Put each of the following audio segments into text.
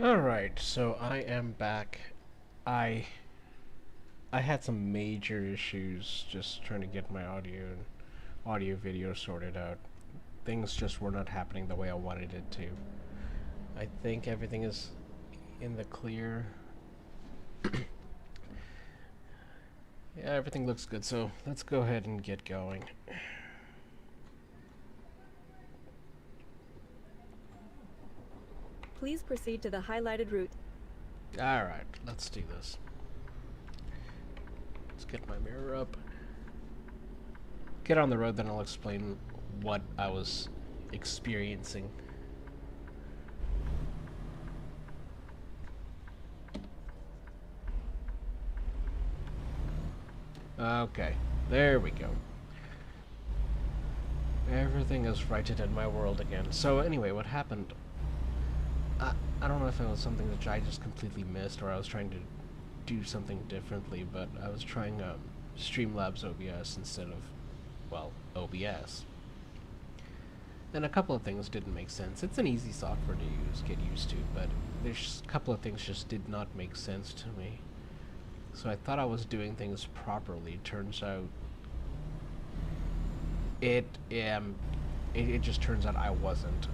Alright, so I am back. I I had some major issues just trying to get my audio video sorted out. Things just were not happening the way I wanted it to. I think everything is in the clear. Yeah, everything looks good, so let's go ahead and get going. Please proceed to the highlighted route. Alright, let's do this. Let's get my mirror up. Get on the road, then I'll explain what I was experiencing. Okay, there we go. Everything is righted in my world again. So anyway, what happened? I don't know if it was something that I just completely missed or I was trying to do something differently, but I was trying Streamlabs OBS instead of, well, OBS. And a couple of things didn't make sense. It's an easy software to get used to, but there's a couple of things just did not make sense to me. So I thought I was doing things properly. Turns out it just turns out I wasn't.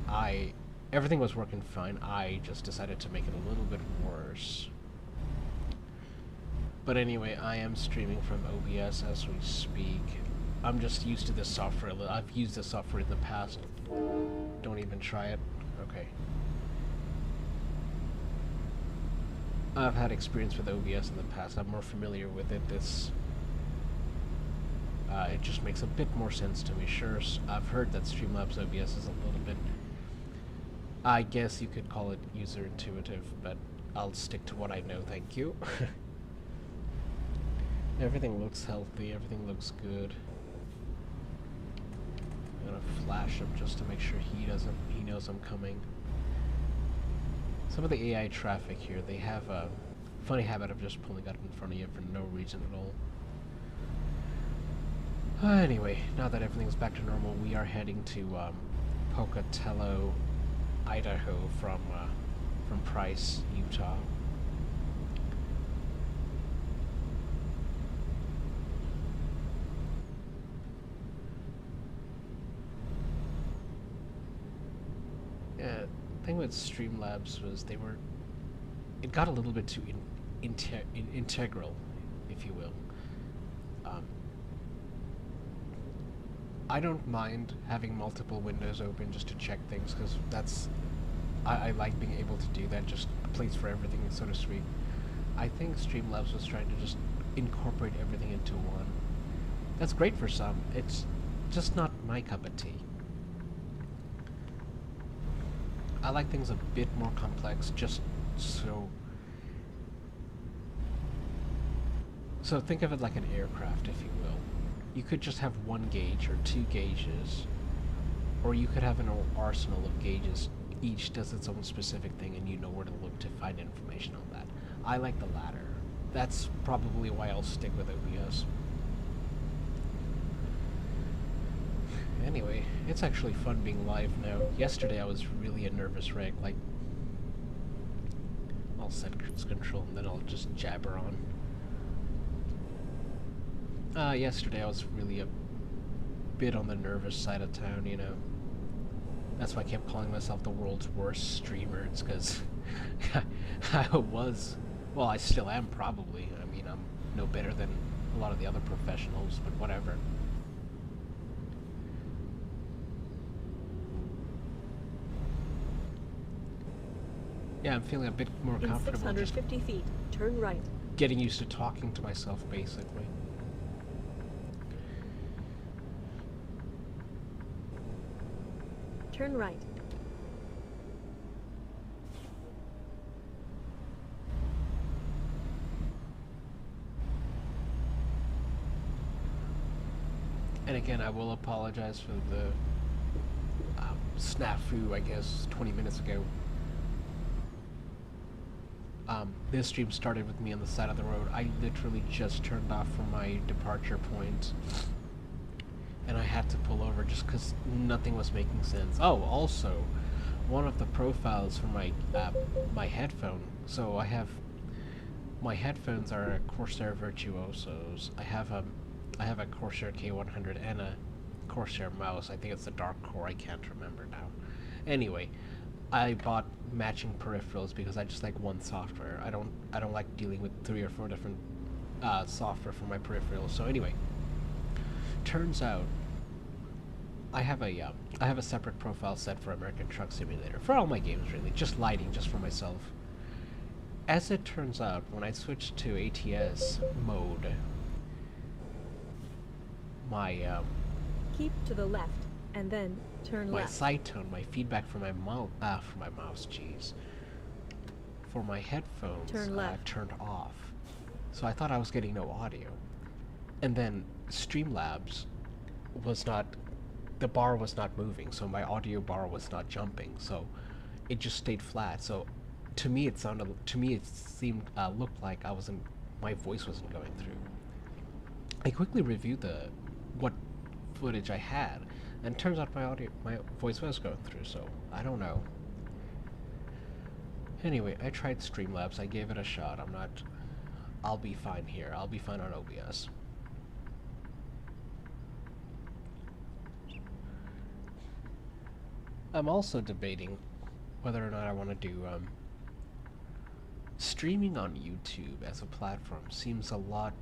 Everything was working fine. I just decided to make it a little bit worse. But anyway, I am streaming from OBS as we speak. I'm just used to this software. I've used this software in the past. Don't even try it. Okay. I've had experience with OBS in the past. I'm more familiar with it. It just makes a bit more sense to me. Sure, I've heard that Streamlabs OBS is a little bit, I guess you could call it user intuitive, but I'll stick to what I know, thank you. Everything looks healthy, everything looks good. I'm gonna flash him just to make sure he knows I'm coming. Some of the AI traffic here, they have a funny habit of just pulling up in front of you for no reason at all. Anyway, now that everything's back to normal, we are heading to Pocatello, Idaho from Price, Utah. Yeah, the thing with Streamlabs was it got a little bit too integral, if you will. I don't mind having multiple windows open just to check things, because I like being able to do that, just a place for everything, so to speak. I think Streamlabs was trying to just incorporate everything into one. That's great for some, it's just not my cup of tea. I like things a bit more complex, just so... So think of it like an aircraft, if you will. You could just have one gauge or two gauges, or you could have an arsenal of gauges. Each does its own specific thing and you know where to look to find information on that. I like the latter. That's probably why I'll stick with OBS. Anyway, it's actually fun being live now. Yesterday I was really a nervous wreck, like... I'll set control and then I'll just jabber on. Yesterday I was really a bit on the nervous side of town, you know. That's why I kept calling myself the world's worst streamer. It's because I was, well, I still am probably. I mean, I'm no better than a lot of the other professionals, but whatever. Yeah, I'm feeling a bit more comfortable. In 650 feet, turn right. Getting used to talking to myself, basically. Turn right. And again, I will apologize for the snafu, I guess, 20 minutes ago. This stream started with me on the side of the road. I literally just turned off from my departure point. And I had to pull over just because nothing was making sense. Oh, also, one of the profiles for my headphone. So my headphones are Corsair Virtuosos. I have a Corsair K100 and a Corsair mouse. I think it's the Dark Core. I can't remember now. Anyway, I bought matching peripherals because I just like one software. I don't like dealing with 3 or 4 different software for my peripherals. So anyway, turns out I have a separate profile set for American Truck Simulator for all my games really, just lighting, just for myself. As it turns out, when I switched to ATS mode, my Keep to the left, and then turn my left. side tone, my feedback from my mouse, jeez, for my headphones Turn left. turned off. So I thought I was getting no audio, and then Streamlabs was not, the bar was not moving, so my audio bar was not jumping, so it just stayed flat. So to me it seemed looked like my voice wasn't going through. I quickly reviewed what footage I had, and turns out my voice was going through, so I don't know. Anyway, I tried Streamlabs, I gave it a shot. I'll be fine here. I'll be fine on OBS. I'm also debating whether or not I want to do streaming on YouTube as a platform. Seems a lot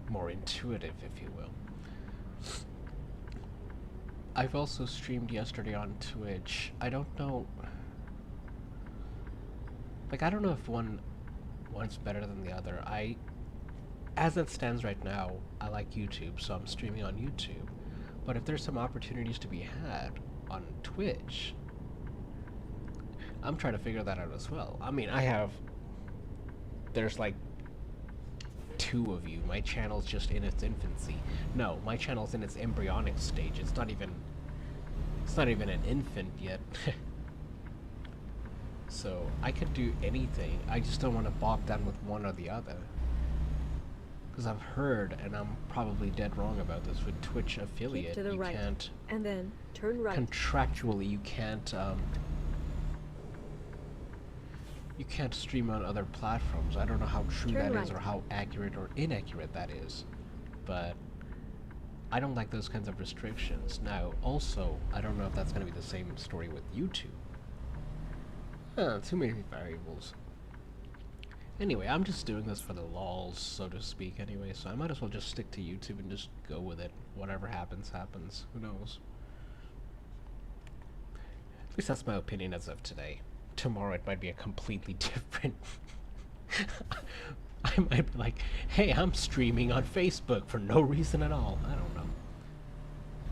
more intuitive, if you will. I've also streamed yesterday on Twitch. I don't know, like, I don't know if one's better than the other. As it stands right now, I like YouTube, so I'm streaming on YouTube. But if there's some opportunities to be had on Twitch, I'm trying to figure that out as well. I mean, there's like 2 of you. My channel's just in its infancy. No, my channel's in its embryonic stage. It's not even an infant yet. So I could do anything. I just don't want to bog down with one or the other. Because I've heard, and I'm probably dead wrong about this, with Twitch affiliate, Keep to the right, can't, and then turn right. contractually, you can't stream on other platforms. I don't know how true Turn that is, right. or how accurate or inaccurate that is, but I don't like those kinds of restrictions. Now, also, I don't know if that's going to be the same story with YouTube. Too many variables. Anyway, I'm just doing this for the lols, so to speak, anyway, so I might as well just stick to YouTube and just go with it. Whatever happens, happens. Who knows? At least that's my opinion as of today. Tomorrow it might be a completely different... I might be like, hey, I'm streaming on Facebook for no reason at all. I don't know.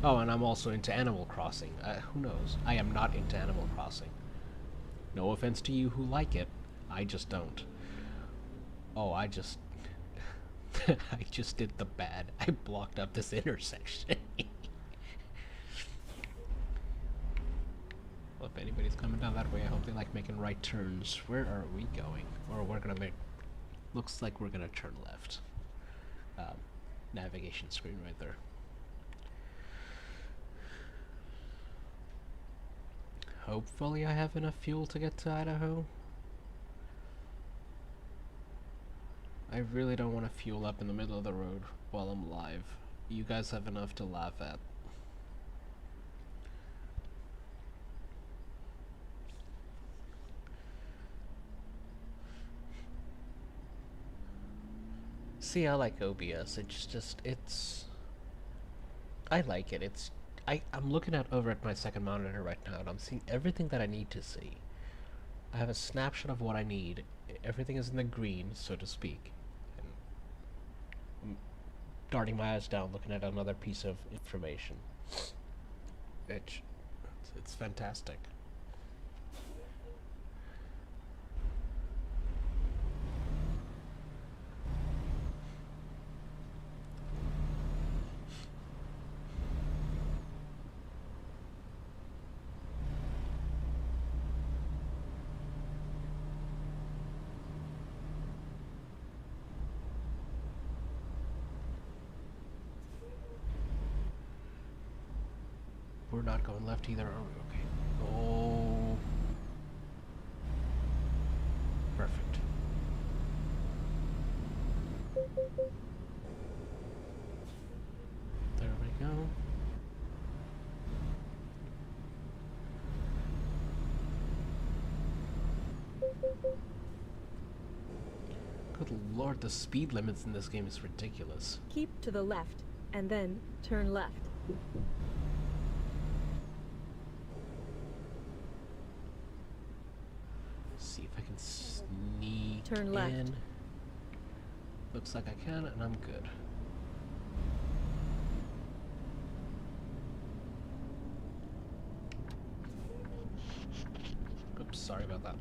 Oh, and I'm also into Animal Crossing. Who knows? I am not into Animal Crossing. No offense to you who like it. I just don't. Oh, I just did the bad. I blocked up this intersection. Well, if anybody's coming down that way, I hope they like making right turns. Where are we going? Or we're gonna make... Looks like we're gonna turn left. Navigation screen right there. Hopefully I have enough fuel to get to Idaho. I really don't want to fuel up in the middle of the road while I'm live. You guys have enough to laugh at. See, I like OBS. I like it. I'm looking over at my second monitor right now, and I'm seeing everything that I need to see. I have a snapshot of what I need. Everything is in the green, so to speak. And I'm darting my eyes down, looking at another piece of information. It's fantastic. We're not going left either, are we? Okay. Oh There we go. Good lord, the speed limits in this game is ridiculous. Keep to the left, and then turn left. See if I can sneak Turn left. in. Looks like I can, and I'm good. Oops, sorry about that.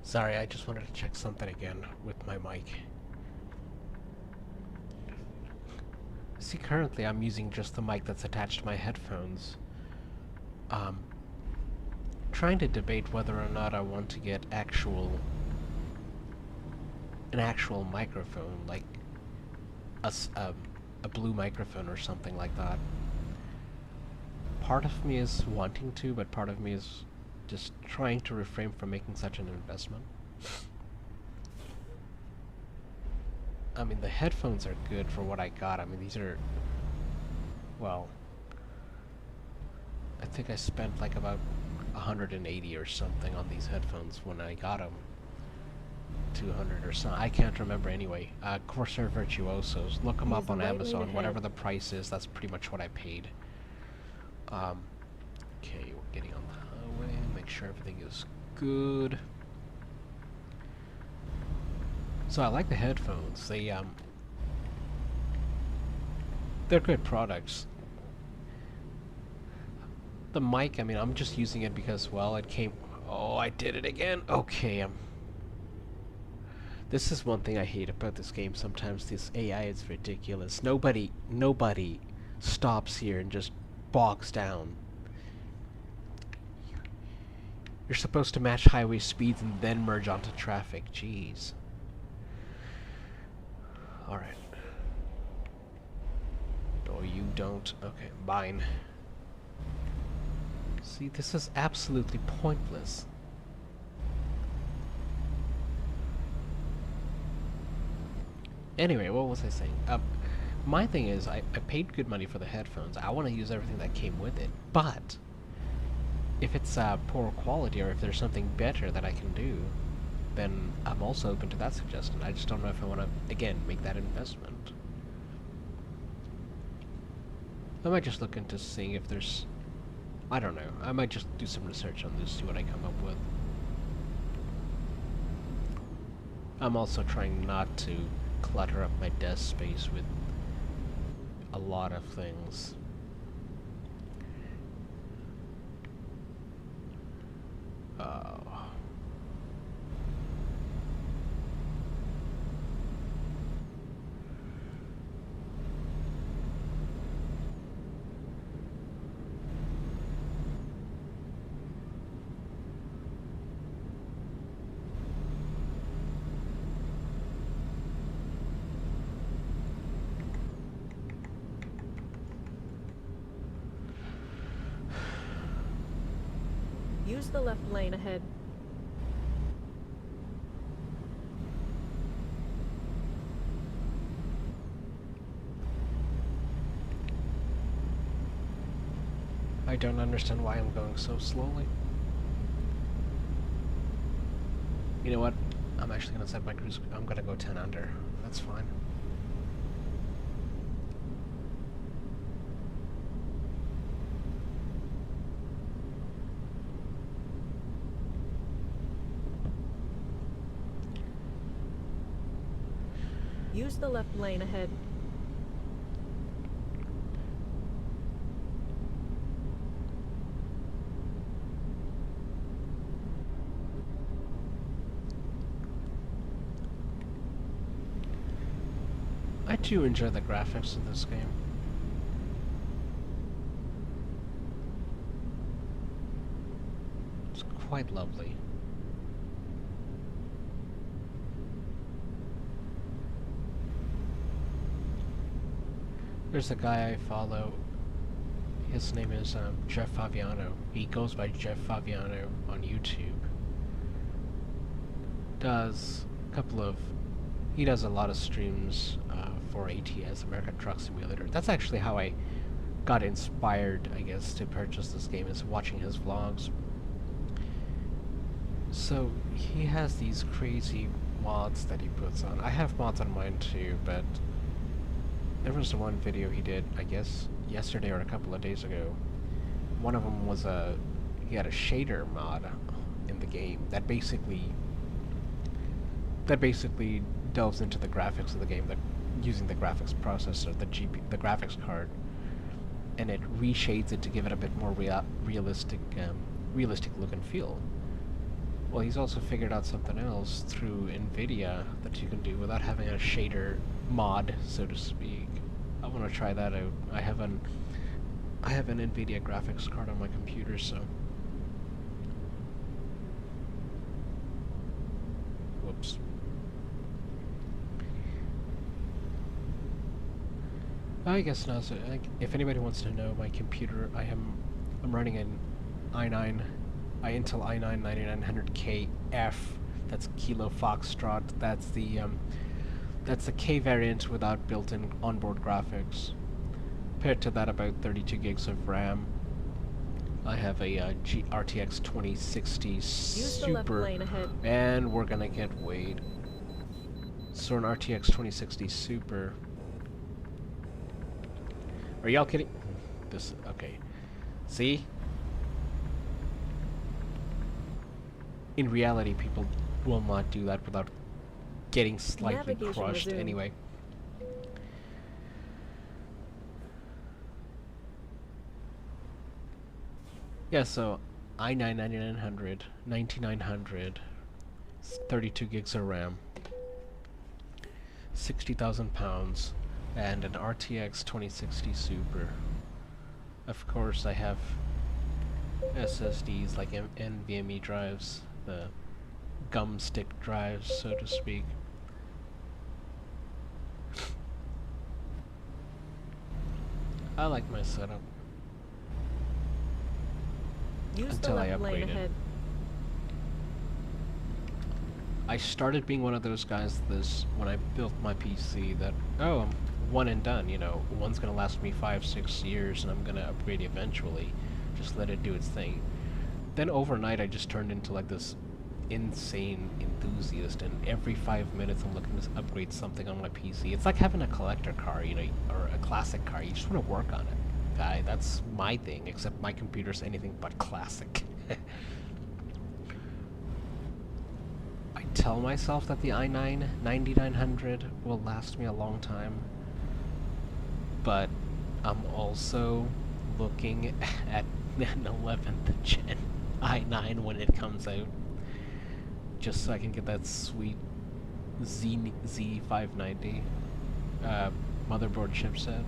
Sorry, I just wanted to check something again with my mic. See, currently I'm using just the mic that's attached to my headphones. Trying to debate whether or not I want to get an actual microphone, like a blue microphone or something like that. Part of me is wanting to, but part of me is just trying to refrain from making such an investment. I mean, the headphones are good for what I got. I mean, these are, well, I think I spent like about 180 or something on these headphones when I got them. 200 or so. I can't remember anyway. Corsair Virtuosos. Look them up on Amazon. Whatever the price is, that's pretty much what I paid. Okay, we're getting on the highway. Make sure everything is good. So I like the headphones. They're good products. The mic, I mean, I'm just using it because, well, it came... Oh, I did it again. Okay, this is one thing I hate about this game. Sometimes this AI is ridiculous. Nobody stops here and just bogs down. You're supposed to match highway speeds and then merge onto traffic. Jeez. Alright. Oh, you don't? Okay, mine. See, this is absolutely pointless. Anyway, what was I saying? My thing is, I paid good money for the headphones. I want to use everything that came with it. But if it's poor quality, or if there's something better that I can do, then I'm also open to that suggestion. I just don't know if I want to, again, make that investment. I might just look into seeing if there's... I don't know. I might just do some research on this, see what I come up with. I'm also trying not to clutter up my desk space with a lot of things. Use the left lane ahead. I don't understand why I'm going so slowly. You know what? I'm actually gonna set my cruise. I'm gonna go 10 under. That's fine. Use the left lane ahead. do enjoy the graphics in this game. It's quite lovely. There's a guy I follow. His name is Jeff Faviano. He goes by Jeff Faviano on YouTube. He does a lot of streams for ATS, American Truck Simulator. That's actually how I got inspired, I guess, to purchase this game, is watching his vlogs. So he has these crazy mods that he puts on. I have mods on mine too, but there was one video he did, I guess, yesterday or a couple of days ago. One of them was he had a shader mod in the game that basically delves into the graphics of the game, using the graphics processor, the graphics card, and it reshades it to give it a bit more realistic look and feel. Well, he's also figured out something else through NVIDIA that you can do without having a shader mod, so to speak. I want to try that out. I have an NVIDIA graphics card on my computer, so... Whoops. I guess now, so if anybody wants to know my computer, I'm running an Intel i9 9900KF. That's Kilo Foxtrot. That's the K variant without built-in onboard graphics. Paired to that, about 32 gigs of RAM. I have a RTX 2060 Use the left Super, lane ahead. and we're gonna get weighed. So an RTX 2060 Super. Are y'all kidding? Okay. See? In reality, people will not do that without getting slightly Navigation crushed resumed. anyway. Yeah, so i9 9900, 9900, 32 gigs of RAM, 60,000 pounds, and an RTX 2060 Super. Of course, I have SSDs like NVMe drives, the gum stick drives, so to speak. I like my setup. Use the Until I left lane upgraded. ahead. I started being one of those guys when I built my PC that, oh, I'm one and done, you know, one's gonna last me 5-6 years and I'm gonna upgrade eventually. Just let it do its thing. Then overnight I just turned into like this insane enthusiast, and every 5 minutes I'm looking to upgrade something on my PC. It's like having a collector car, you know, or a classic car. You just want to work on it. That's my thing, except my computer's anything but classic. I tell myself that the i9 9900 will last me a long time, but I'm also looking at an 11th gen i9 when it comes out, just so I can get that sweet Z590 motherboard chipset.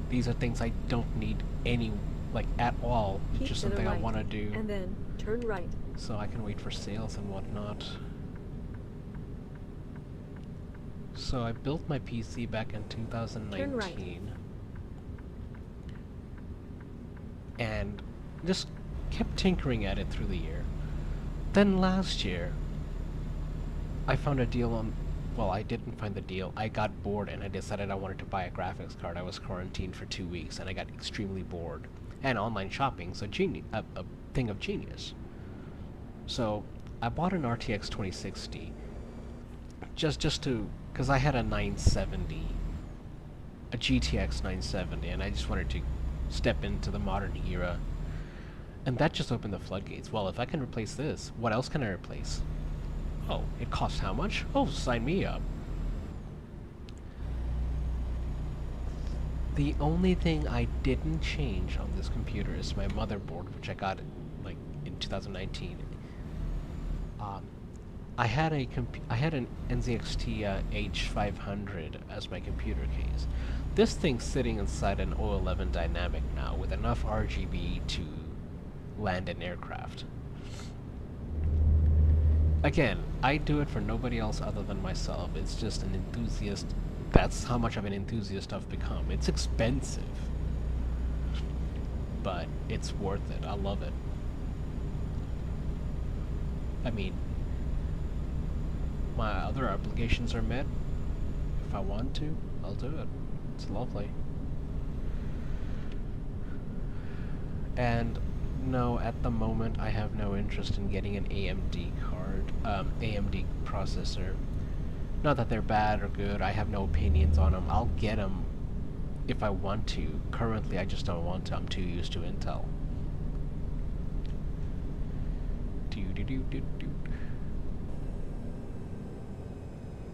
These are things I don't need at all. It's Keep just to the something I right, want to do, and then turn right. so I can wait for sales and whatnot. So I built my PC back in 2019. Turn right. And just kept tinkering at it through the year. Then last year, I found a deal on... Well, I didn't find the deal. I got bored and I decided I wanted to buy a graphics card. I was quarantined for 2 weeks and I got extremely bored. And online shopping's a thing of genius. So I bought an RTX 2060 just to... because I had a 970, a GTX 970, and I just wanted to step into the modern era. And that just opened the floodgates. Well, if I can replace this, what else can I replace? Oh, it costs how much? Oh, sign me up. The only thing I didn't change on this computer is my motherboard, which I got in 2019. I had an NZXT H500 as my computer case. This thing's sitting inside an O11 Dynamic now with enough RGB to land an aircraft. Again, I do it for nobody else other than myself. It's just an enthusiast. That's how much of an enthusiast I've become. It's expensive, but it's worth it. I love it. I mean, my other obligations are met. If I want to, I'll do it. It's lovely. And no, at the moment I have no interest in getting an AMD card, AMD processor. Not that they're bad or good, I have no opinions on them. I'll get them if I want to. Currently I just don't want to, I'm too used to Intel.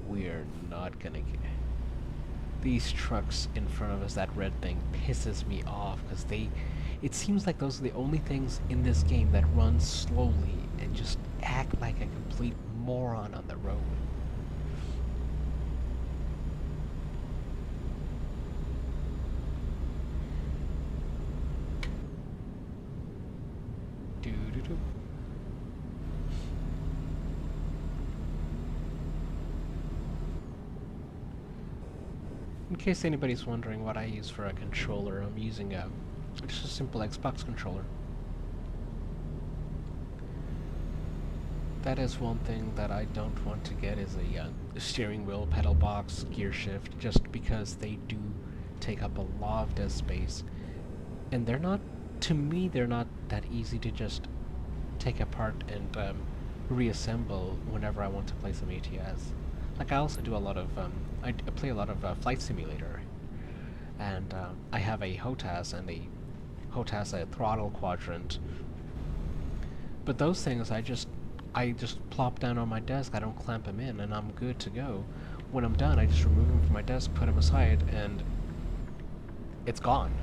We're not gonna get... These trucks in front of us, that red thing, pisses me off, because it seems like those are the only things in this game that run slowly and just act like a complete moron on the road. Doo-doo-doo. In case anybody's wondering what I use for a controller, I'm using just a simple Xbox controller. That is one thing that I don't want to get is a steering wheel, pedal box, gear shift, just because they do take up a lot of desk space. And they're not, to me, they're not that easy to just take apart and reassemble whenever I want to play some ATS. Like I also do a lot of, I play a lot of Flight Simulator, and I have a HOTAS and a throttle quadrant. But those things I just plop down on my desk, I don't clamp them in, and I'm good to go. When I'm done, I just remove them from my desk, put them aside, and it's gone.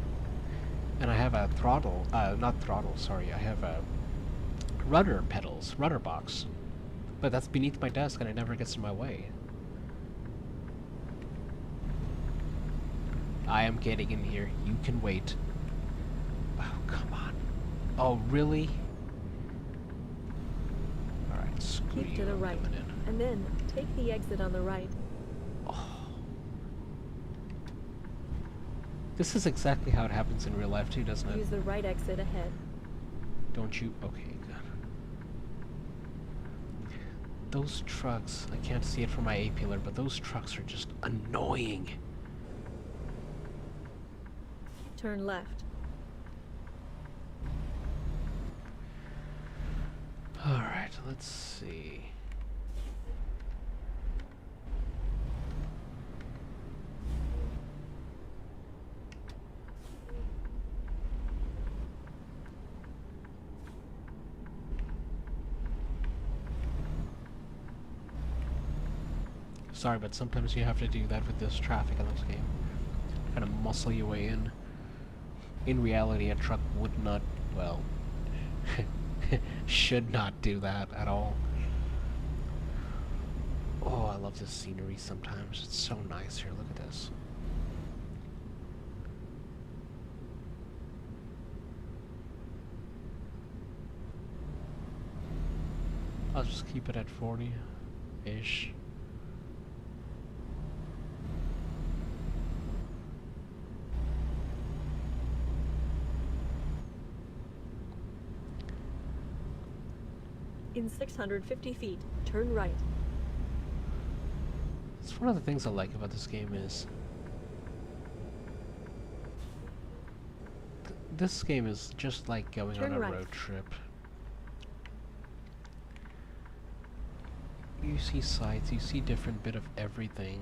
And I have a throttle, not throttle, sorry, I have a rudder pedals, rudder box. But that's beneath my desk and it never gets in my way. I am getting in here. You can wait. Oh, come on. Oh, really? Alright, screw you. Keep to the right, and then take the exit on the right. Oh. This is exactly how it happens in real life too, doesn't it? Use the right exit ahead. Don't you? Okay, good. Those trucks, I can't see it from my A-pillar, but those trucks are just annoying. Turn left. Alright, let's see. Sorry, but sometimes you have to do that with this traffic in this game. Kind of muscle your way in. In reality, a truck would not, well, should not do that at all. Oh, I love this scenery sometimes. It's so nice here. Look at this. I'll just keep it at 40-ish. In 650 feet, turn right. It's one of the things I like about this game is this game is just like going on a road trip. You see sights, you see different bit of everything,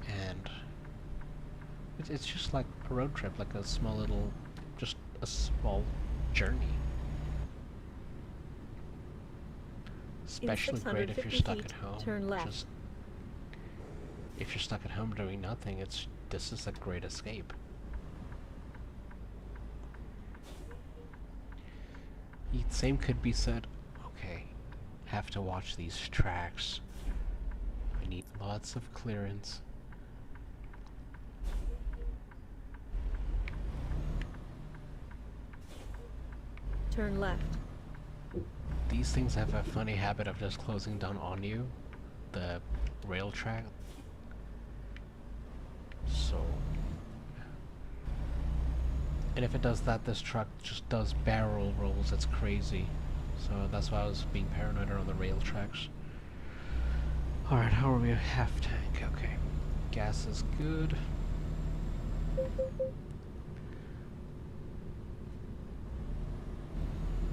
and it's just like a road trip, like a small little, just a small journey. Especially great if you're stuck at home. Turn left. Just if you're stuck at home doing nothing, this is a great escape. Same could be said. Okay, have to watch these tracks. I need lots of clearance. Turn left. These things have a funny habit of just closing down on you, the rail track. So, and if it does that, this truck just does barrel rolls. It's crazy. So that's why I was being paranoid around the rail tracks. Alright, how are we? Half tank. Okay. Gas is good.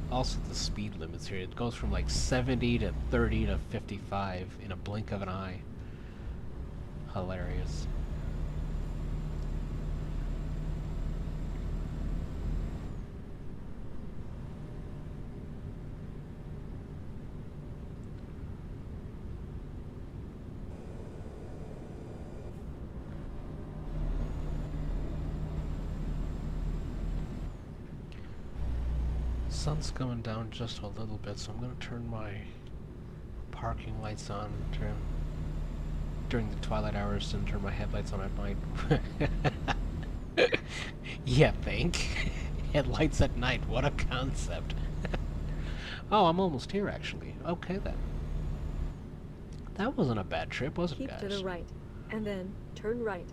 Also, the speed limits here. It goes from like 70 to 30 to 55 in a blink of an eye. Hilarious. Sun's coming down just a little bit, so I'm gonna turn my parking lights on during the twilight hours and turn my headlights on at night. Yeah, bank. Headlights at night, what a concept. Oh, I'm almost here actually. Okay then. That wasn't a bad trip, was it, Keep guys? to the right, and then turn right.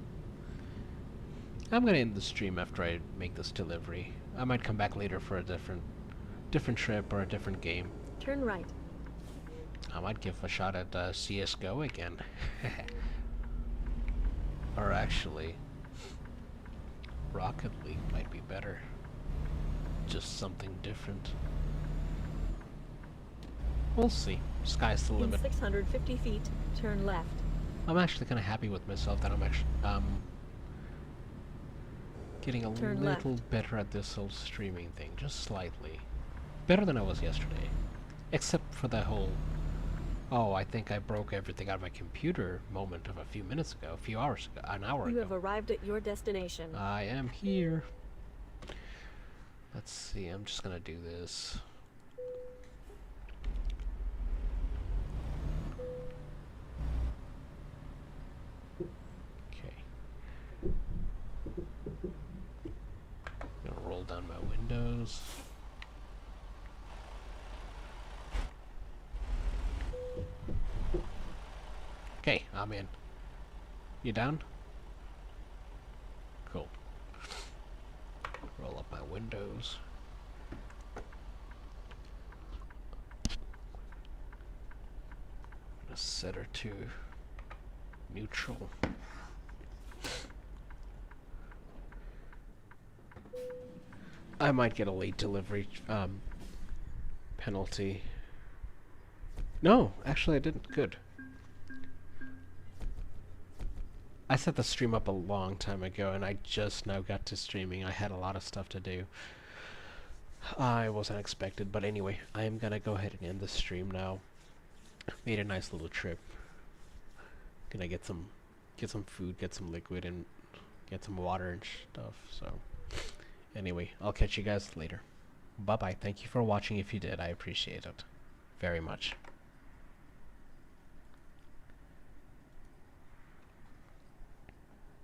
I'm gonna end the stream after I make this delivery. I might come back later for a different trip or a different game. Turn right. I might give a shot at CSGO again. Or actually, Rocket League might be better. Just something different. We'll see. Sky's the In limit. 650 feet, turn left. I'm actually kind of happy with myself that I'm actually getting a Turn little left. better at this whole streaming thing, just slightly. Better than I was yesterday. Except for the whole, oh, I think I broke everything out of my computer moment of a few minutes ago, a few hours ago, an hour You ago. have arrived at your destination. I am here. Let's see, I'm just gonna do this. Okay. Gonna roll down my windows. Okay, I'm in. You down? Cool. Roll up my windows. Gonna set her to neutral. I might get a late delivery penalty. No, actually I didn't. Good. I set the stream up a long time ago and I just now got to streaming. I had a lot of stuff to do. I wasn't expected, but anyway, I am gonna go ahead and end the stream now. Made a nice little trip. Gonna get some food, get some liquid, and get some water and stuff. So anyway, I'll catch you guys later. Bye bye. Thank you for watching if you did. I appreciate it very much.